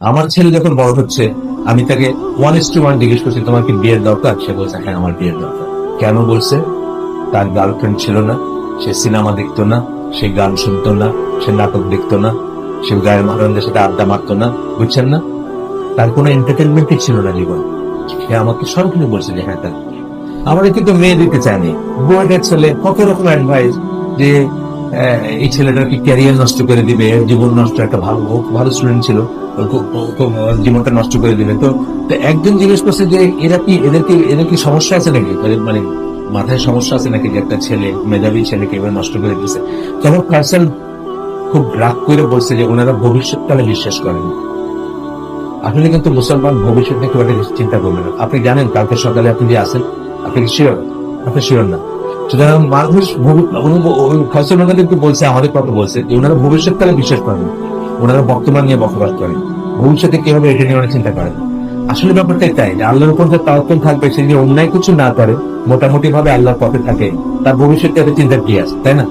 আমার ছেলে যখন বড় হচ্ছে, আমি তাকে 1:1 জিজ্ঞেস করছি, তোমার কি বিয়ের দরকার? সে বলছে হ্যাঁ আমার বিয়ের দরকার। কেন বলছে? তার গার্লফ্রেন্ড ছিল না, সে সিনেমা দেখতো না, সে গান শুনতো না, সে নাটক দেখতো না, সে গায়ের মানুষদের সাথে আড্ডা মারতো না, বুঝছেন না? তার কোনো এন্টারটেনমেন্টই ছিল না জীবন। সে আমাকে সরাসরি বলছে যে হ্যাঁ তার। আমরা কিন্তু মেয়ে দিতে চাইনি, বউয়ের ছেলে কত রকম অ্যাডভাইস যে এই ছেলেটার কি ক্যারিয়ার নষ্ট করে দিবে, এর জীবন নষ্ট। একটা ভালো ভালো স্টুডেন্ট ছিল, ওর জীবনটা নষ্ট করে দিবে। তো তো একজন জিজ্ঞেস করছে যে এদের কি সমস্যা আছে নাকি, মানে মাথায় সমস্যা আছে নাকি যে একটা ছেলে, মেধাবী ছেলেকে এবার নষ্ট করে দিচ্ছে। তখন ফার্সেল খুব রাগ করে বলছে যে ওনারা ভবিষ্যৎকালে বিশ্বাস করেন। আসলে কিন্তু মুসলমান ভবিষ্যৎ নিয়ে খুব একটা চিন্তা করবেন না। আপনি জানেন কালকে সকালে আপনি যে আছেন, আপনি কি শিওর? আপনি শিওর না। সুতরাং মানুষ ফসল ওনাদেরকে বলছে, আমাদের কথা বলছে যে ওনারা ভবিষ্যৎকালে বিশ্বাস করেন না। ওনারা বর্তমান নিয়ে বসবাস করেন, ভবিষ্যতে কিভাবে এটা নিয়ে ওরা চিন্তা করেন। আসলে ব্যাপারটাই তাই যে আল্লাহর উপর যে তাওয়াক্কুল থাকবে, সে যদি অন্যায় কিছু না করে, মোটামুটি ভাবে আল্লাহর পথে থাকে, তার ভবিষ্যতে এত চিন্তা কি আছে, তাই না?